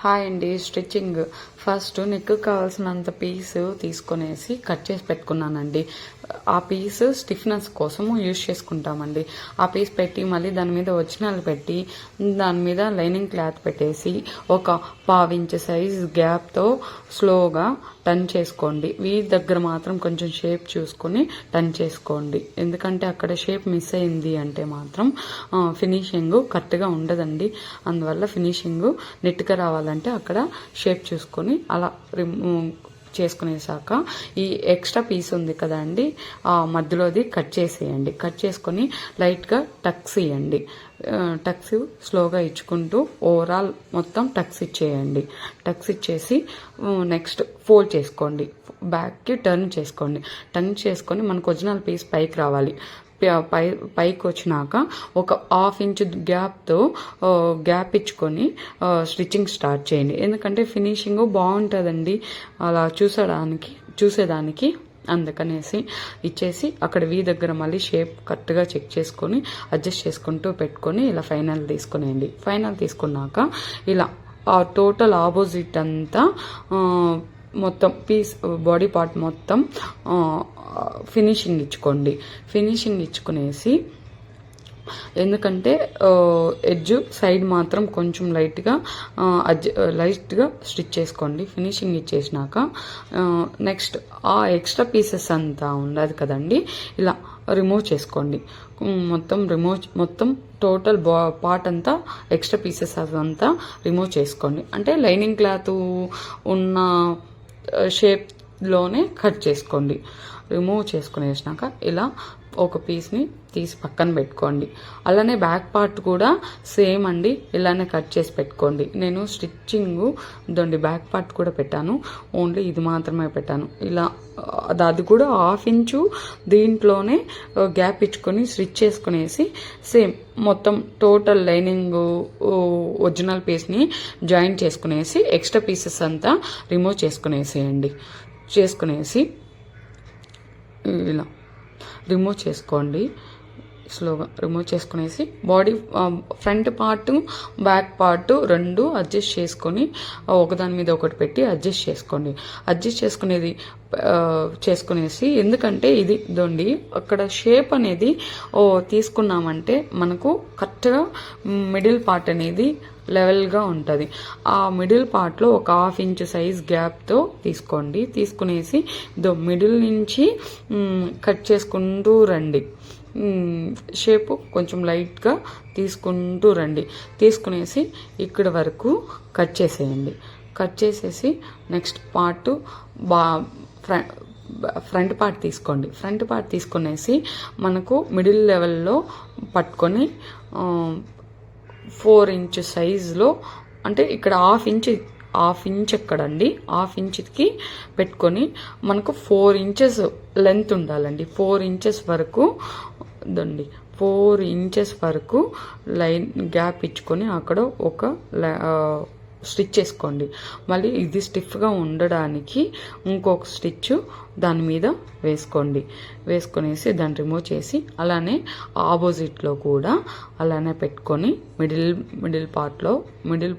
Hi అండి. Stitching first neck కావాల్సినంత piece తీసుకొనేసి cut చేసి పెట్టుకున్నానండి. ఆ పీస్ స్టిఫ్నెస్ కోసము యూజ్ చేసుకుంటామండి. ఆ పీస్ పెట్టి మళ్ళీ దాని మీద ఒరిజినల్ పెట్టి దాని మీద లైనింగ్ క్లాత్ పెట్టేసి ఒక 1/2 ఇంచ్ సైజ్ గ్యాప్తో స్లోగా టర్న్ చేసుకోండి. వీటి దగ్గర మాత్రం కొంచెం షేప్ చూసుకొని టర్న్ చేసుకోండి. ఎందుకంటే అక్కడ షేప్ మిస్ అయింది అంటే మాత్రం ఫినిషింగ్ కరెక్ట్గా ఉండదండి. అందువల్ల ఫినిషింగ్ నెట్గా రావాలంటే అక్కడ షేప్ చూసుకొని అలా చేసుకునేసాక ఈ ఎక్స్ట్రా పీస్ ఉంది కదా అండి, మధ్యలోది కట్ చేసేయండి. కట్ చేసుకొని లైట్గా టక్స్ ఇవ్వండి. టక్స్ స్లోగా ఇచ్చుకుంటూ ఓవరాల్ మొత్తం టక్స్ ఇచ్చేయండి. టక్స్ ఇచ్చేసి నెక్స్ట్ ఫోల్డ్ చేసుకోండి. బ్యాక్కి టర్న్ చేసుకోండి. టర్న్ చేసుకొని మనకు ఒరిజినల్ పీస్ పైకి రావాలి. పైకి వచ్చినాక ఒక 1/2 ఇంచ్ గ్యాప్తో గ్యాప్ ఇచ్చుకొని స్టిచ్చింగ్ స్టార్ట్ చేయండి. ఎందుకంటే ఫినిషింగ్ బాగుంటుందండి అలా చూసేదానికి. అందుకనేసి ఇచ్చేసి అక్కడ దగ్గర మళ్ళీ షేప్ కరెక్ట్గా చెక్ చేసుకొని అడ్జస్ట్ చేసుకుంటూ పెట్టుకొని ఇలా ఫైనల్ తీసుకునేయండి. ఫైనల్ తీసుకున్నాక ఇలా టోటల్ ఆపోజిట్ అంతా మొత్తం పీస్ బాడీ పార్ట్ మొత్తం ఫినిషింగ్ ఇచ్చుకోండి. ఫినిషింగ్ ఇచ్చుకునేసి ఎందుకంటే ఎడ్జ్ సైడ్ మాత్రం కొంచెం లైట్గా స్టిచ్ చేసుకోండి. ఫినిషింగ్ ఇచ్చేసినాక నెక్స్ట్ ఆ ఎక్స్ట్రా పీసెస్ అంతా ఉండదు కదండి, ఇలా రిమూవ్ చేసుకోండి. మొత్తం టోటల్ పార్ట్ అంతా ఎక్స్ట్రా పీసెస్ అదంతా రిమూవ్ చేసుకోండి. అంటే లైనింగ్ క్లాత్ ఉన్న షేప్లోనే కట్ చేసుకోండి. రిమూవ్ చేసుకునేసినాక ఇలా ఒక పీస్ని తీసి పక్కన పెట్టుకోండి. అలానే బ్యాక్ పార్ట్ కూడా సేమ్ అండి, ఇలానే కట్ చేసి పెట్టుకోండి. నేను స్టిచ్చింగ్ బ్యాక్ పార్ట్ కూడా పెట్టాను, ఓన్లీ ఇది మాత్రమే పెట్టాను. ఇలా అది కూడా 1/2 ఇంచు దీంట్లోనే గ్యాప్ ఇచ్చుకొని స్టిచ్ చేసుకునేసి సేమ్ మొత్తం టోటల్ లైనింగ్ ఒరిజినల్ పీస్ని జాయిన్ చేసుకునేసి ఎక్స్ట్రా పీసెస్ అంతా రిమూవ్ చేసుకునేసి ఇలా రిమూవ్ చేసుకోండి. స్లోగా రిమూవ్ చేసుకునేసి body front part back part రెండు అడ్జస్ట్ చేసుకొని ఒకదాని మీద ఒకటి పెట్టి అడ్జస్ట్ చేసుకోండి. అడ్జస్ట్ చేసుకునేసి ఎందుకంటే ఇది అక్కడ షేప్ అనేది తీసుకున్నామంటే మనకు కరెక్ట్గా మిడిల్ పార్ట్ అనేది లెవెల్గా ఉంటుంది. ఆ మిడిల్ పార్ట్లో ఒక 1/2 ఇంచ్ సైజ్ గ్యాప్తో తీసుకోండి. తీసుకునేసి మిడిల్ నుంచి కట్ చేసుకుంటూ రండి. షేపు కొంచెం లైట్గా తీసుకుంటూ రండి. తీసుకునేసి ఇక్కడ వరకు కట్ చేసేయండి. కట్ చేసేసి నెక్స్ట్ పార్ట్ ఫ్రంట్ పార్ట్ తీసుకోండి. ఫ్రంట్ పార్ట్ తీసుకునేసి మనకు మిడిల్ లెవెల్లో పట్టుకొని 4 ఇంచ్ సైజులో, అంటే ఇక్కడ 1/2 ఇంచ్ ఎక్కడండి, 1/2 ఇంచ్కి పెట్టుకొని మనకు 4 ఇంచెస్ లెంత్ ఉండాలండి. 4 ఇంచెస్ వరకు 4 ఇంచెస్ వరకు లైన్ గ్యాప్ ఇచ్చుకొని అక్కడ ఒక స్టిచ్ చేసుకోండి. మళ్ళీ ఇది స్టిఫ్గా ఉండడానికి ఇంకొక స్టిచ్ దాని మీద వేసుకొనేసి దాన్ని రిమూవ్ చేసి అలానే ఆపోజిట్లో కూడా అలానే పెట్టుకొని మిడిల్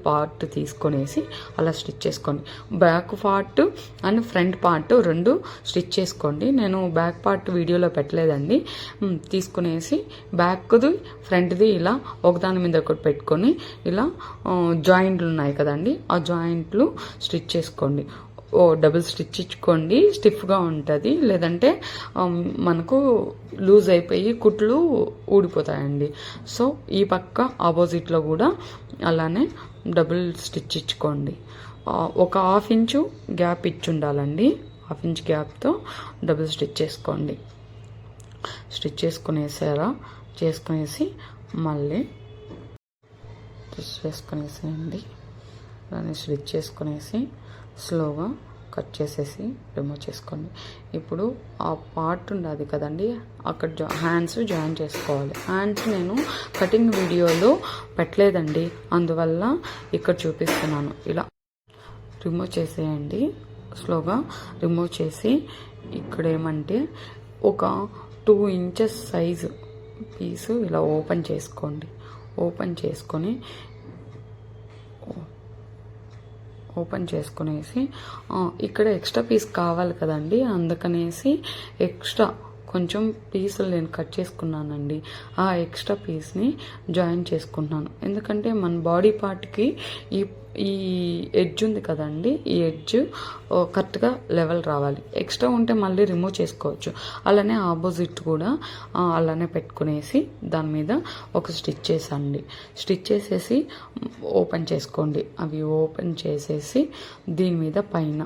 పార్ట్ తీసుకొనేసి అలా స్టిచ్ చేసుకోండి. Back part and front part రెండు స్టిచ్ చేసుకోండి. నేను బ్యాక్ పార్ట్ వీడియోలో పెట్టలేదండి. తీసుకునేసి బ్యాక్ది ఫ్రంట్ది ఇలా ఒకదాని మీద ఒకటి పెట్టుకొని ఇలా జాయింట్లు ఉన్నాయి కదండి, ఆ జాయింట్లు స్టిచ్ చేసుకోండి. డబుల్ స్టిచ్ ఇచ్చుకోండి, స్టిఫ్గా ఉంటుంది. లేదంటే మనకు లూజ్ అయిపోయి కుట్లు ఊడిపోతాయండి. సో ఈ పక్క ఆపోజిట్లో కూడా అలానే డబుల్ స్టిచ్ ఇచ్చుకోండి. ఒక 1/2 ఇంచు గ్యాప్ ఇచ్చి ఉండాలండి. 1/2 ఇంచ్ గ్యాప్తో డబుల్ స్టిచ్ చేసుకోండి. స్టిచ్ చేసుకునేసి మళ్ళీ చేసుకునేసేయండి. దాన్ని స్టిచ్ చేసుకునేసి స్లోగా కట్ చేసేసి రిమూవ్ చేసుకోండి. ఇప్పుడు ఆ పార్ట్ ఉండదు కదండి, అక్కడ హ్యాండ్స్ జాయిన్ చేసుకోవాలి. హ్యాండ్స్ నేను కటింగ్ వీడియోలో పెట్టలేదండి, అందువల్ల ఇక్కడ చూపిస్తున్నాను. ఇలా రిమూవ్ చేసేయండి. స్లోగా రిమూవ్ చేసి ఇక్కడ ఏమంటే ఒక 2 ఇంచెస్ సైజు పీసు ఇలా ఓపెన్ చేసుకోండి. ఓపెన్ చేసుకొని ఓపెన్ చేసుకునేసి ఇక్కడ ఎక్స్ట్రా పీస్ కావాలి కదండి, అందుకనేసి ఎక్స్ట్రా కొంచెం పీసులు నేను కట్ చేసుకున్నానండి. ఆ ఎక్స్ట్రా పీస్ని జాయిన్ చేసుకుంటున్నాను, ఎందుకంటే మన బాడీ పార్ట్కి ఈ ఎడ్జ్ ఉంది కదండి, ఈ ఎడ్జ్ కరెక్ట్గా లెవెల్ రావాలి. ఎక్స్ట్రా ఉంటే మళ్ళీ రిమూవ్ చేసుకోవచ్చు. అలానే ఆపోజిట్ కూడా అలానే పెట్టుకునేసి దాని మీద ఒక స్టిచ్ చేసండి. స్టిచ్ చేసేసి ఓపెన్ చేసుకోండి. అవి ఓపెన్ చేసేసి దీని మీద పైన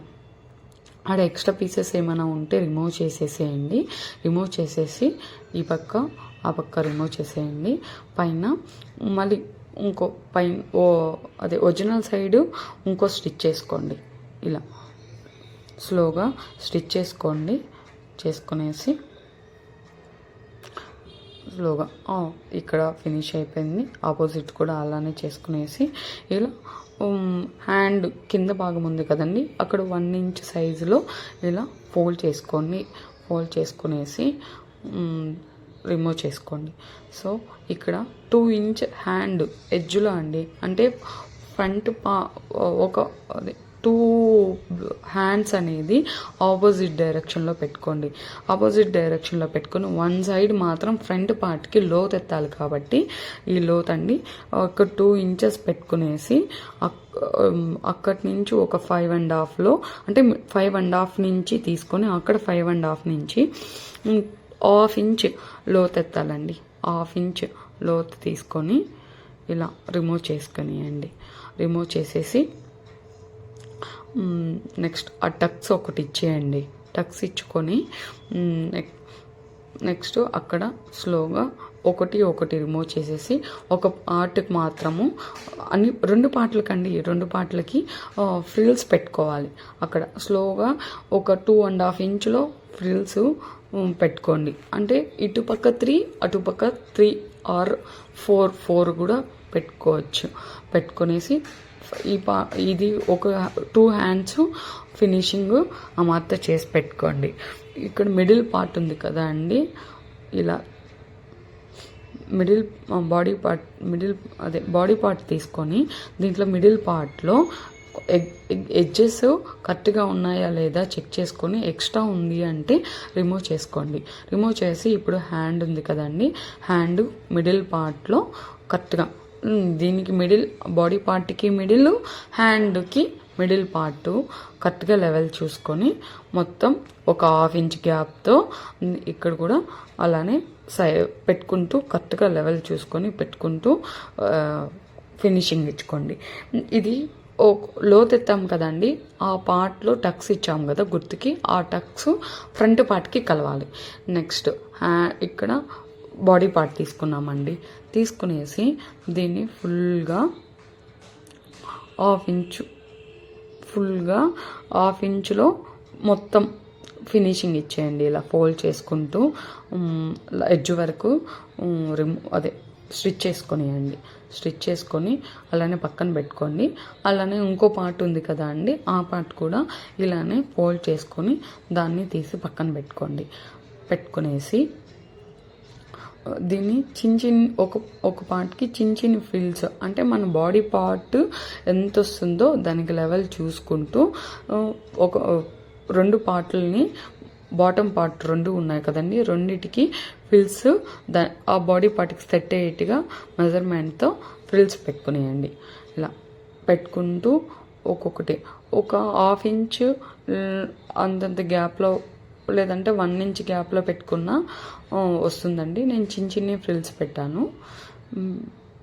ఆడ ఎక్స్ట్రా పీసెస్ ఏమైనా ఉంటే రిమూవ్ చేసేసేయండి. రిమూవ్ చేసేసి ఈ పక్క ఆ పక్క రిమూవ్ చేసేయండి. పైన మళ్ళీ ఇంకో పైన అదే ఒరిజినల్ సైడు ఇంకో స్టిచ్ చేసుకోండి. ఇలా స్లోగా స్టిచ్ చేసుకోండి. చేసుకునేసి స్లోగా ఇక్కడ ఫినిష్ అయిపోయింది. ఆపోజిట్ కూడా అలానే చేసుకునేసి ఇలా హ్యాండ్ కింద భాగం ఉంది కదండి, అక్కడ 1 ఇంచ్ సైజులో ఇలా ఫోల్డ్ చేసుకోండి. ఫోల్డ్ చేసుకునేసి రిమూవ్ చేసుకోండి. సో ఇక్కడ 2 ఇంచ్ హ్యాండ్ ఎడ్జ్లో అండి, అంటే ఫ్రంట్ ఒక 2 హ్యాండ్స్ అనేది ఆపోజిట్ డైరెక్షన్లో పెట్టుకోండి. ఆపోజిట్ డైరెక్షన్లో పెట్టుకొని 1 సైడ్ మాత్రం ఫ్రంట్ పార్ట్కి లోత్ ఎత్తాలి కాబట్టి ఈ లోత్ అండి ఒక 2 ఇంచెస్ పెట్టుకునేసి అక్కడి నుంచి ఒక 5.5లో అంటే 5.5 నుంచి తీసుకొని అక్కడ 5.5 నుంచి 1/2 ఇంచ్ లోత్ ఎత్తాలండి. 1/2 ఇంచ్ లోత్ తీసుకొని ఇలా రిమూవ్ చేసుకునియండి. రిమూవ్ చేసేసి నెక్స్ట్ ఆ టక్స్ ఒకటి ఇచ్చేయండి. టక్స్ ఇచ్చుకొని నెక్స్ట్ అక్కడ స్లోగా ఒకటి రిమూవ్ చేసేసి ఒక పార్ట్కి మాత్రము అన్ని 2 పార్ట్లకండి 2 పార్ట్లకి ఫ్రిల్స్ పెట్టుకోవాలి. అక్కడ స్లోగా ఒక 2.5 ఇంచులో ఫ్రిల్స్ పెట్టుకోండి. అంటే ఇటుపక్క 3 అటుపక్క 3 ఆర్ 4 కూడా పెట్టుకోవచ్చు. పెట్టుకునేసి ఇది ఒక 2 హ్యాండ్స్ ఫినిషింగ్ మాత్రం చేసి పెట్టుకోండి. ఇక్కడ మిడిల్ పార్ట్ ఉంది కదా అండి, ఇలా బాడీ పార్ట్ తీసుకొని దీంట్లో మిడిల్ పార్ట్లో ఎడ్జెస్ కరెక్ట్గా ఉన్నాయా లేదా చెక్ చేసుకొని ఎక్స్ట్రా ఉంది అంటే రిమూవ్ చేసుకోండి. రిమూవ్ చేసి ఇప్పుడు హ్యాండ్ ఉంది కదండి, హ్యాండ్ మిడిల్ పార్ట్లో కరెక్ట్గా దీనికి బాడీ పార్ట్కి మిడిల్, హ్యాండ్కి మిడిల్ పార్ట్ కరెక్ట్గా లెవెల్ చూసుకొని మొత్తం ఒక 1/2 ఇంచ్ గ్యాప్తో ఇక్కడ కూడా అలానే పెట్టుకుంటూ కరెక్ట్గా లెవెల్ చూసుకొని పెట్టుకుంటూ ఫినిషింగ్ ఇచ్చుకోండి. ఇది లోత్ ఎత్తాం కదండి, ఆ పార్ట్లో టక్స్ ఇచ్చాం కదా గుర్తుకి, ఆ టక్స్ ఫ్రంట్ పార్ట్కి కలవాలి. నెక్స్ట్ ఇక్కడ బాడీ పార్ట్ తీసుకున్నామండి. తీసుకునేసి దీన్ని ఫుల్గా 1/2 ఇంచులో మొత్తం ఫినిషింగ్ ఇచ్చేయండి. ఇలా ఫోల్డ్ చేసుకుంటూ ఎడ్జ్ వరకు స్టిచ్ చేసుకొనియండి. స్టిచ్ చేసుకొని అలానే పక్కన పెట్టుకోండి. అలానే ఇంకో పార్ట్ ఉంది కదా అండి, ఆ పార్ట్ కూడా ఇలానే ఫోల్డ్ చేసుకొని దాన్ని తీసి పక్కన పెట్టుకోండి. పెట్టుకునేసి దీన్ని ఒక పార్ట్కి చిన్న ఫ్రిల్స్ అంటే మన బాడీ పార్ట్ ఎంత వస్తుందో దానికి లెవెల్ చూసుకుంటూ ఒక 2 పార్ట్లని బాటమ్ పార్ట్ 2 ఉన్నాయి కదండి, రెండిటికి ఫ్రిల్స్ ఆ బాడీ పార్ట్కి సెట్ అయ్యేట్టుగా మెజర్మెంట్తో ఫ్రిల్స్ పెట్టుకునేయండి. ఇలా పెట్టుకుంటూ ఒక్కొక్కటి ఒక 1/2 ఇంచ్ అంతంత గ్యాప్లో లేదంటే 1 ఇంచ్ గ్యాప్లో పెట్టుకున్న వస్తుందండి. నేను చిన్న ఫ్రిల్స్ పెట్టాను.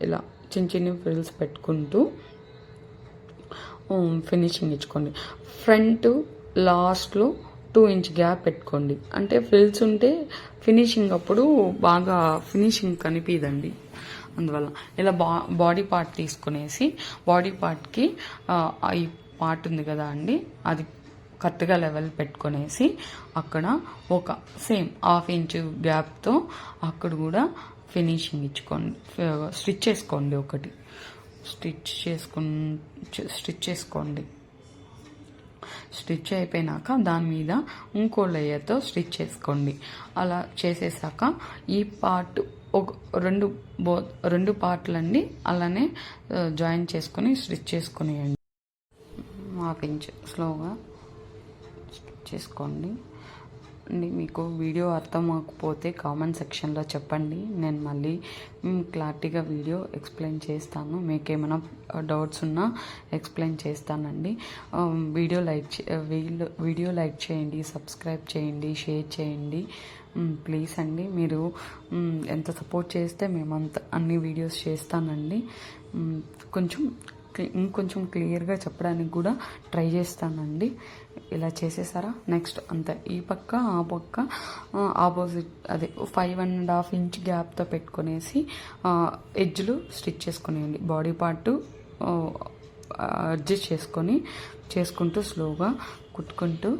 ఇలా చిన్న ఫ్రిల్స్ పెట్టుకుంటూ ఫినిషింగ్ ఇచ్చుకోండి. ఫ్రంట్ లాస్ట్లో 2 ఇంచ్ గ్యాప్ పెట్టుకోండి. అంటే ఫ్రిల్స్ ఉంటే ఫినిషింగ్ అప్పుడు బాగా ఫినిషింగ్ కనిపిదండి. అందువల్ల ఇలా బాడీ పార్ట్ తీసుకునేసి బాడీ పార్ట్కి ఈ పార్ట్ ఉంది కదా అండి, అది కరెక్ట్గా లెవెల్ పెట్టుకునేసి అక్కడ ఒక సేమ్ 1/2 ఇంచ్ గ్యాప్తో అక్కడ కూడా ఫినిషింగ్ ఇచ్చుకోండి. స్టిచ్ చేసుకోండి. ఒకటి స్టిచ్ చేసుకోండి. స్టిచ్ అయిపోయినాక దాని మీద ఇంకో లేయర్తో స్టిచ్ చేసుకోండి. అలా చేసేసాక ఈ పార్ట్ ఒక 2 పార్ట్లండి అలానే జాయిన్ చేసుకొని స్టిచ్ చేసుకునేయండి. 1/2 ఇంచ్ స్లోగా చేసుకోండి అండి. మీకు వీడియో అర్థం అవ్వకపోతే కామెంట్ సెక్షన్లో చెప్పండి, నేను మళ్ళీ క్లారిటీగా వీడియో ఎక్స్ప్లెయిన్ చేస్తాను. మీకు ఏమైనా డౌట్స్ ఉన్నా ఎక్స్ప్లెయిన్ చేస్తానండి. వీడియో లైక్ చేయండి, సబ్స్క్రైబ్ చేయండి, షేర్ చేయండి ప్లీజ్ అండి. మీరు ఎంత సపోర్ట్ చేస్తే మేము అన్ని వీడియోస్ చేస్తానండి. ఇంకొంచెం క్లియర్గా చెప్పడానికి కూడా ట్రై చేస్తానండి. ఇలా చేసేసారా? నెక్స్ట్ అంతే, ఈ పక్క ఆ పక్క ఆపోజిట్ అదే 5.5 ఇంచ్ గ్యాప్తో పెట్టుకునేసి ఎడ్జ్లు స్టిచ్ చేసుకునేయండి. బాడీ పార్ట్ అడ్జస్ట్ చేసుకుంటూ స్లోగా కుట్టుకుంటూ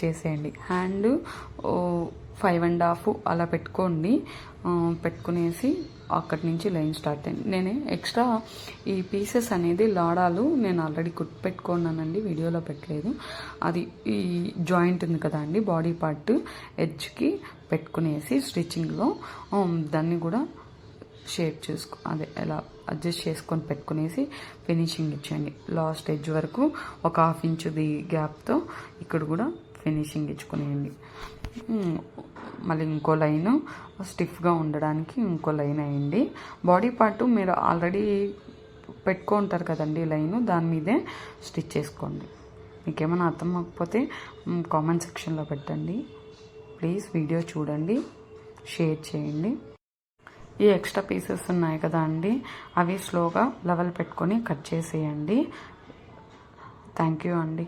చేసేయండి. హ్యాండ్ 5.5 అలా పెట్టుకునేసి అక్కడి నుంచి లైన్ స్టార్ట్ అయింది. నేను ఎక్స్ట్రా ఈ పీసెస్ అనేది లాడాలు నేను ఆల్రెడీ కుట్టి పెట్టుకున్నానండి, వీడియోలో పెట్టలేదు. అది ఈ జాయింట్ ఉంది కదా అండి, బాడీ పార్ట్ ఎడ్జ్కి పెట్టుకునేసి స్టిచ్చింగ్లో దాన్ని కూడా షేప్ అదే ఎలా అడ్జస్ట్ చేసుకొని పెట్టుకునేసి ఫినిషింగ్ ఇచ్చేయండి. లాస్ట్ ఎడ్జ్ వరకు ఒక 1/2 ఇంచుది గ్యాప్తో ఇక్కడ కూడా ఫినిషింగ్ ఇచ్చుకునేయండి. మళ్ళీ ఇంకో లైన్ స్టిఫ్గా ఉండడానికి ఇంకో లైన్ వేయండి. బాడీ పార్ట్ మీరు ఆల్రెడీ పెట్టుకుంటారు కదండి లైన్, దాని మీదే స్టిచ్ చేసుకోండి. మీకు ఏమైనా అర్థం అవ్వకపోతే కామెంట్ సెక్షన్లో పెట్టండి. ప్లీజ్ వీడియో చూడండి, షేర్ చేయండి. ఈ ఎక్స్ట్రా పీసెస్ ఉన్నాయి కదా అండి, అవి స్లోగా లెవెల్ పెట్టుకొని కట్ చేసేయండి. థ్యాంక్ యూ అండి.